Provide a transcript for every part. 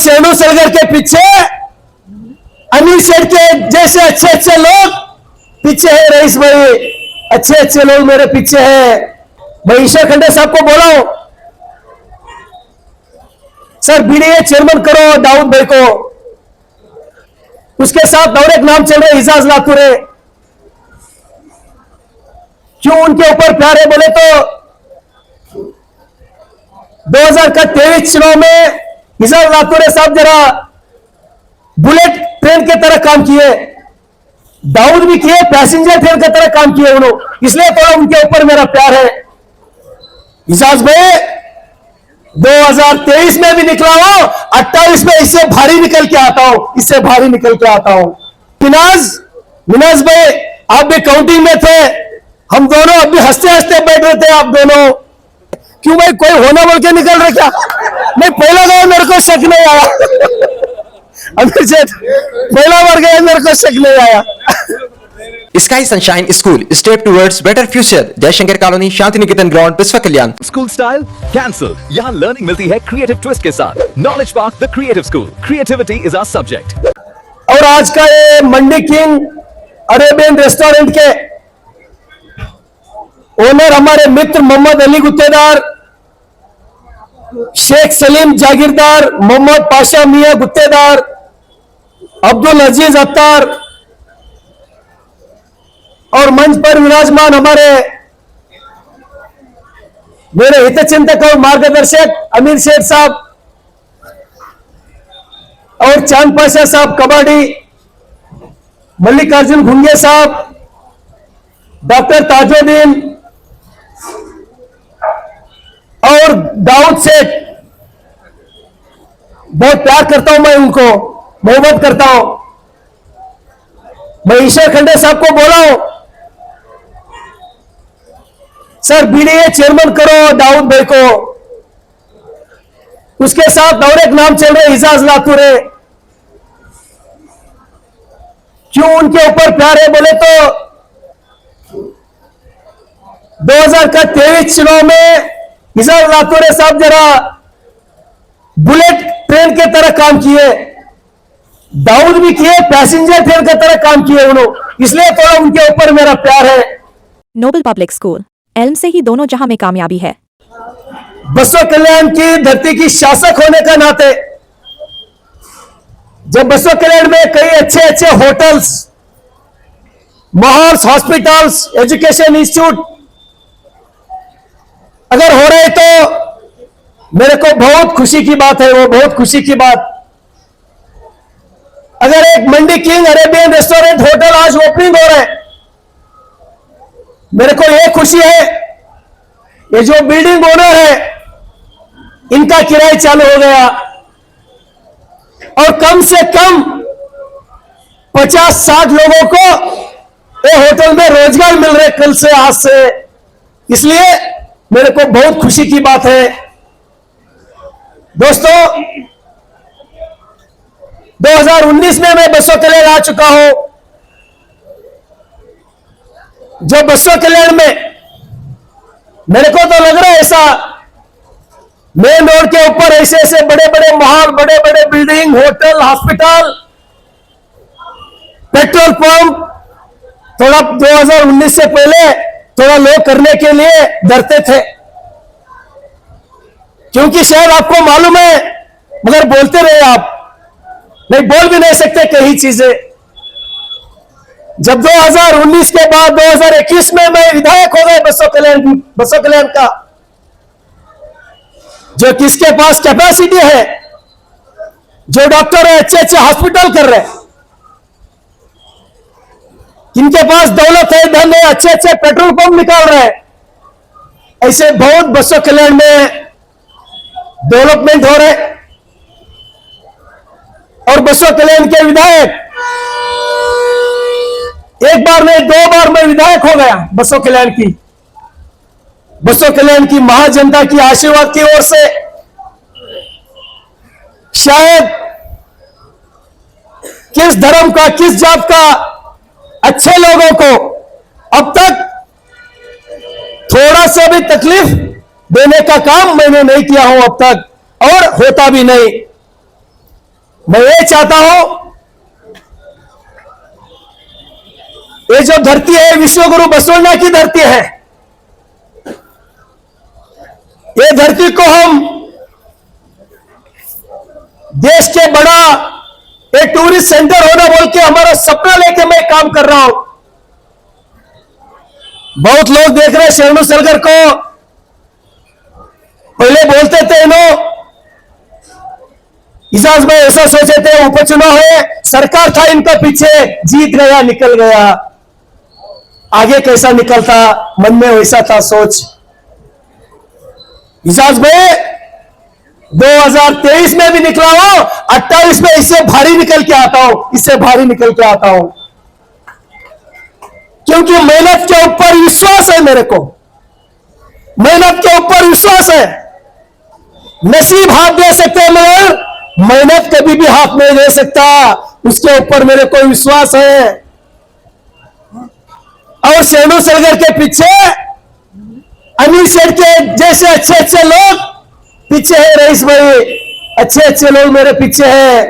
शेणु सलगर के पीछे अनिल सेठ के जैसे अच्छे अच्छे लोग पीछे है। रईस भाई अच्छे अच्छे लोग मेरे पीछे है। मैं ईश्वर खंडे साहब को बोला हूं, सर बीडीए चेयरमैन करो दाऊद भाई को। उसके साथ और एक नाम चल रहे इजाज लातूरे। क्यों उनके ऊपर प्यार है बोले तो 2023 चुनाव में इजाज लातूरे साहब जरा बुलेट ट्रेन के तरह काम किए, दाऊद भी किए, पैसेंजर ट्रेन की तरह काम किए उन्होंने, इसलिए थोड़ा उनके ऊपर मेरा प्यार है। इजाज भाई 2023 में भी निकला हूं, 28 में इससे भारी निकल के आता हूं, इससे भारी निकल के आता हूं। मिनाज भाई आप भी काउंटिंग में थे, हम दोनों अभी हंसते हंसते बैठ रहे थे आप दोनों। क्यों भाई कोई होना बोल के निकल रहे क्या? नहीं पहला गया मेरे को शक नहीं आया। अभी से पहला बार गया मेरे को शक नहीं आया। Sky Sunshine School, step towards better future. Jaishankar colony, Shanti Niketan ground, पिस्वा कल्याण। स्कूल स्टाइल कैंसिल, यहाँ लर्निंग मिलती है क्रिएटिव ट्विस्ट के साथ। Knowledge park the creative school, creativity is our subject. और आज का ये मंडी किंग अरेबियन रेस्टोरेंट के ओनर हमारे मित्र मोहम्मद अली गुत्तेदार, शेख सलीम जागीरदार, मोहम्मद पाशा मियां गुत्तेदार, अब्दुल अजीज अत्तार और मंच पर विराजमान हमारे मेरे हितचिंतक और मार्गदर्शक अमीर शेख साहब और चांद पाशा साहब कबाड़ी, मल्लिकार्जुन घुंगे साहब, डॉक्टर ताजुद्दीन और दाऊद सेठ। बहुत प्यार करता हूं मैं उनको, मोहब्बत करता हूं। मैं ईश्वर खंडे साहब को बोला हूं, सर बीडीए चेयरमैन करो दाऊद भाई को। उसके साथ और एक नाम चल रहे इजाज लातूरे। क्यों उनके ऊपर प्यार है बोले तो 2023 चुनाव में इजाज लातूरे साहब जरा बुलेट ट्रेन के तरह काम किए, दाऊद भी किए, पैसेंजर ट्रेन की तरह काम किए उन्होंने, इसलिए थोड़ा उनके ऊपर मेरा प्यार है। नोबल पब्लिक स्कूल एल्म से ही दोनों जहां में कामयाबी है। बसों कल्याण की धरती की शासक होने का नाते जब बसों कल्याण में कई अच्छे अच्छे hotels, malls, hospitals, education institute अगर हो रहे तो मेरे को बहुत खुशी की बात है, वो बहुत खुशी की बात। अगर एक मंडी किंग अरेबियन रेस्टोरेंट होटल आज ओपनिंग हो रहा है, मेरे को यह खुशी है, ये जो बिल्डिंग ओनर है इनका किराया चालू हो गया और कम से कम 50-60 लोगों को ये होटल में रोजगार मिल रहे कल से, आज से। इसलिए मेरे को बहुत खुशी की बात है। दोस्तों 2019 में मैं बसों कल्याण आ चुका हूं। जो बसों कल्याण में मेरे को तो लग रहा है ऐसा मेन रोड के ऊपर ऐसे ऐसे बड़े बड़े महल, बड़े बड़े building, hotel, hospital, petrol pump थोड़ा 2019 से पहले थोड़ा लोग करने के लिए डरते थे, क्योंकि शायद आपको मालूम है, मगर बोलते रहे आप, नहीं बोल भी नहीं सकते कई चीजें। जब 2019 के बाद 2021 में मैं विधायक हो गए बसों कल्याण का, जो किसके पास कैपेसिटी है, जो डॉक्टर है, अच्छे अच्छे हॉस्पिटल कर रहे हैं, इनके पास दौलत है, धन है, अच्छे अच्छे पेट्रोल पंप निकाल रहे हैं, ऐसे बहुत बसों कल्याण में डेवलपमेंट हो रहे। और बसों कल्याण के विधायक एक बार नहीं 2 बार मैं विधायक हो गया बसों कल्याण की महाजनता की आशीर्वाद की ओर से। शायद किस धर्म का, किस जात का अच्छे लोगों को अब तक थोड़ा सा भी तकलीफ देने का काम मैंने नहीं किया हूं अब तक, और होता भी नहीं। मैं ये चाहता हूं, ये जो धरती है विश्वगुरु बसवण्णा की धरती है। ये धरती को हम देश के बड़ा एक टूरिस्ट सेंटर होना बोल के हमारा सपना लेके मैं काम कर रहा हूं। बहुत लोग देख रहे हैं शेरणु सलगर को, पहले बोलते थे नो इजाज भाई ऐसा सोचे थे, उपचुनाव है, सरकार था इनका पीछे, जीत गया निकल गया। आगे कैसा निकलता, मन में वैसा था सोच। इजाज भाई 2023 में भी निकला हूं, 28 में इससे भारी निकल के आता हूं, इससे भारी निकल के आता हूं, क्योंकि मेहनत के ऊपर विश्वास है मेरे को, मेहनत के ऊपर विश्वास है। नसीब हाथ दे सकते हैं मगर मेहनत कभी भी हाथ नहीं दे सकता, उसके ऊपर मेरे को विश्वास है। और शेरणु सलगर के पीछे अनिल सेठ के जैसे अच्छे अच्छे लोग पीछे है, रईस भाई अच्छे अच्छे लोग मेरे पीछे है।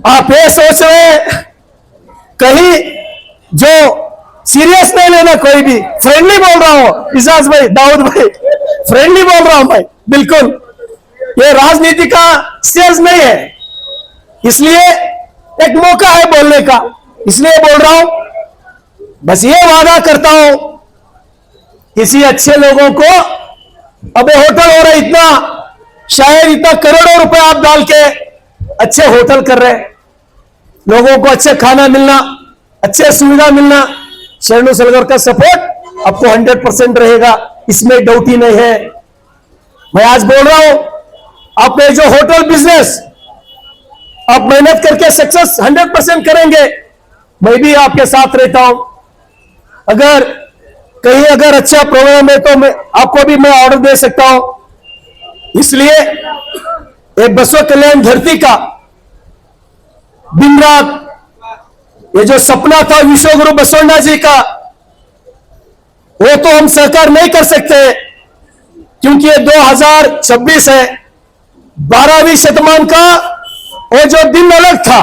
आप ये सोच रहे कहीं जो सीरियस नहीं लेना, कोई भी फ्रेंडली बोल रहा हूं इजाज भाई, दाऊद भाई फ्रेंडली बोल रहा हूं भाई, बिल्कुल ये राजनीति का स्टेज नहीं है, इसलिए एक मौका है बोलने का, इसलिए बोल रहा हूं। बस ये वादा करता हूं किसी अच्छे लोगों को, अबे होटल हो रहा है इतना, शायद इतना करोड़ों रुपए आप डाल के अच्छे होटल कर रहे हैं, लोगों को अच्छे खाना मिलना, अच्छे सुविधा मिलना, शेरणु सलगर का सपोर्ट आपको 100% रहेगा, इसमें डाउट ही नहीं है। मैं आज बोल रहा हूं, आपने जो होटल बिजनेस आप मेहनत करके सक्सेस 100% करेंगे, मैं भी आपके साथ रहता हूं। अगर कहीं अगर अच्छा प्रोग्राम है तो मैं आपको भी मैं ऑर्डर दे सकता हूं। इसलिए एक बसव कल्याण धरती का दिन रात ये जो सपना था विश्वगुरु बसवण्णा जी का, वो तो हम साकार नहीं कर सकते, क्योंकि ये 2026 है, 12वीं शतमान का वो जो दिन अलग था,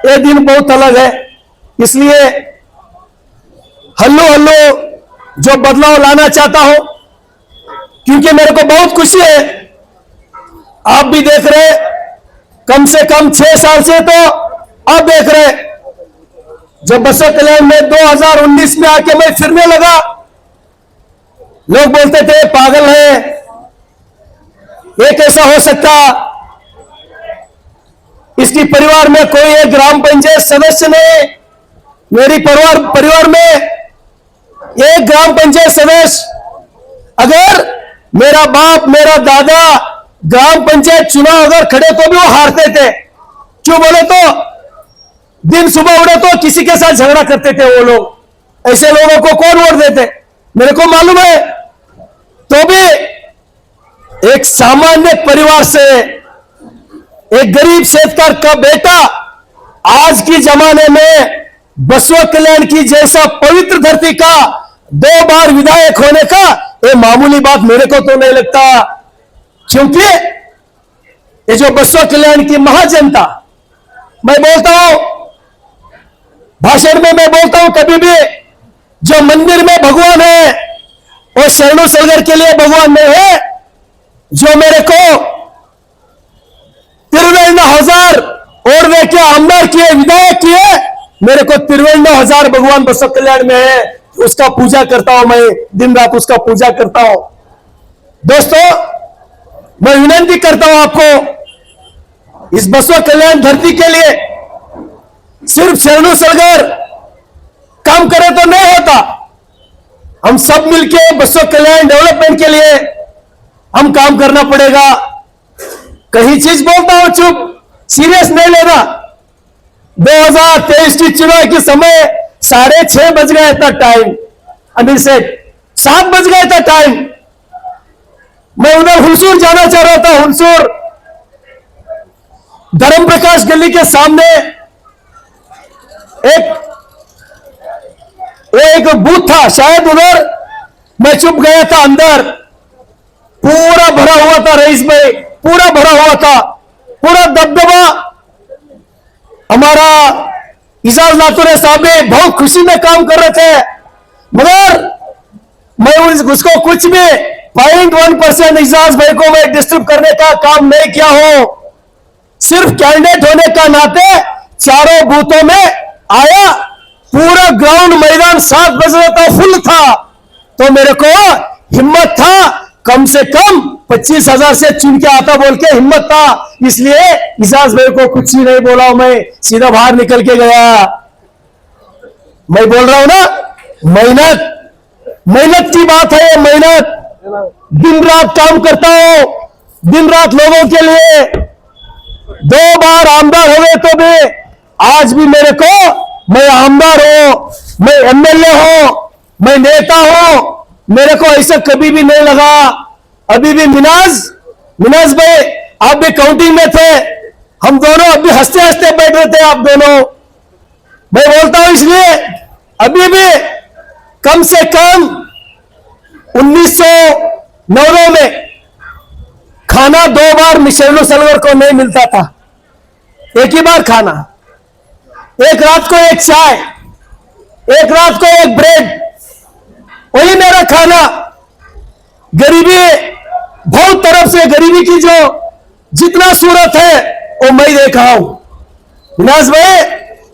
ये दिन बहुत अलग है। इसलिए हल्लो हल्लो जो बदलाव लाना चाहता हूं, क्योंकि मेरे को बहुत खुशी है, आप भी देख रहे, कम से कम 6 साल से तो आप देख रहे, जब बसव कल्याण में 2019 में आके मैं फिरने लगा, लोग बोलते थे पागल है, ये कैसा हो सकता, इसकी परिवार में कोई एक ग्राम पंचायत सदस्य नहीं, मेरी परिवार में एक ग्राम पंचायत सदस्य, अगर मेरा बाप मेरा दादा ग्राम पंचायत चुनाव अगर खड़े तो भी वो हारते थे। क्यों बोले तो दिन सुबह उड़े तो किसी के साथ झगड़ा करते थे वो लोग, ऐसे लोगों को कौन वोट देते, मेरे को मालूम है। तो भी एक सामान्य परिवार से एक गरीब शेतकार का बेटा आज की जमाने में बसव कल्याण की जैसा पवित्र धरती का 2 बार विधायक होने का ये मामूली बात मेरे को तो नहीं लगता, क्योंकि ये जो बसव कल्याण की महाजनता, मैं बोलता हूं भाषण में, मैं बोलता हूं कभी भी, जो मंदिर में भगवान है वो शेरणु सलगर के लिए भगवान नहीं है। जो मेरे को 53,000 और वे क्या आमदार किए, विधायक किए, मेरे को 53,000 भगवान बसव कल्याण में है, उसका पूजा करता हूं मैं, दिन रात उसका पूजा करता हूं। दोस्तों मैं विनती करता हूं आपको, इस बसव कल्याण धरती के लिए सिर्फ शेरणु सलगर काम करे तो नहीं होता, हम सब मिलके बसव कल्याण डेवलपमेंट के लिए हम काम करना पड़ेगा। कहीं चीज बोलता हूं चुप, सीरियस नहीं लेना। 2023 की चुनाव के समय 6:30 बज गया था टाइम, अनिल सेठ 7 बज गया था टाइम, मैं उधर हुलसूर जाना चाह रहा था। हुलसूर धर्म प्रकाश गली के सामने एक बूथ था, शायद उधर मैं चुप गया था। अंदर पूरा भरा हुआ था रईस भाई, पूरा भरा हुआ था, पूरा दबदबा हमारा इजाज लातूरे साहब भी बहुत खुशी में काम कर रहे थे, मगर मैं उसको कुछ भी 0.1% इजाज भाई को मैं डिस्टर्ब करने का काम नहीं किया हूं। सिर्फ कैंडिडेट होने का नाते चारों बूथों में आया, पूरा ग्राउंड मैदान 7 बज रहा था, फुल था, तो मेरे को हिम्मत था, कम से कम 25,000 से चुन के आता बोल के हिम्मत था, इसलिए इजाज भाई को कुछ ही नहीं बोला, मैं सीधा बाहर निकल के गया। मैं बोल रहा हूं ना, मेहनत की बात है ये, मेहनत, दिन रात काम करता हूं, दिन रात लोगों के लिए। 2 बार आमदार हुए तो भी आज भी मेरे को, मैं आमदार हूं, मैं एमएलए हूं, मैं नेता हूं, मेरे को ऐसा कभी भी नहीं लगा। अभी भी मिनाज भाई आप भी काउंटिंग में थे, हम दोनों अभी हंसते हंसते बैठ रहे थे आप दोनों। मैं बोलता हूं इसलिए अभी भी कम से कम 1990 में खाना 2 बार मिशेल सलवर को नहीं मिलता था, एक ही बार खाना, एक रात को एक चाय, एक रात को एक ब्रेड, वही मेरा खाना। गरीबी, बहुत तरफ से गरीबी की जो जितना सूरत है वो मैं देखा हूं विनाश भाई,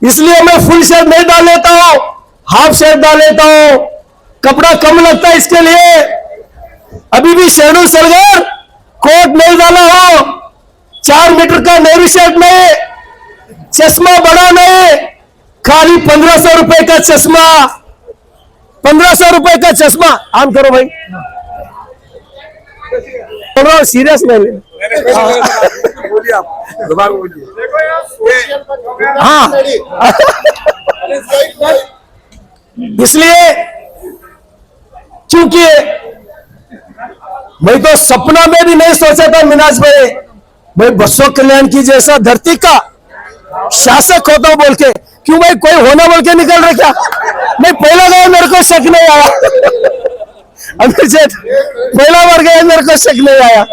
इसलिए मैं फुल शर्ट नहीं डाल लेता हूं, हाफ शर्ट डाल लेता हूं, कपड़ा कम लगता है इसके लिए। अभी भी शेणु सलगर कोट नहीं डाला हो, 4 मीटर का नेहरू शर्ट नहीं, चश्मा बड़ा नहीं, खाली 1500 रुपए का चश्मा, 1500 रुपए का चश्मा। ऑन करो भाई, सीरियस नहीं ले। बोलिए आप, दोबारा बोलिए। हाँ इसलिए क्योंकि मैं तो सपना में भी नहीं सोचा था मिनाज भाई, मैं बसव कल्याण की जैसा धरती का शासक होता बोल के। क्यों भाई, कोई होना बोल के निकल रहे क्या? मैं पहला गया, मेरे को शक नहीं आया। अभी पहला बार गया, मेरे को शक नहीं आया।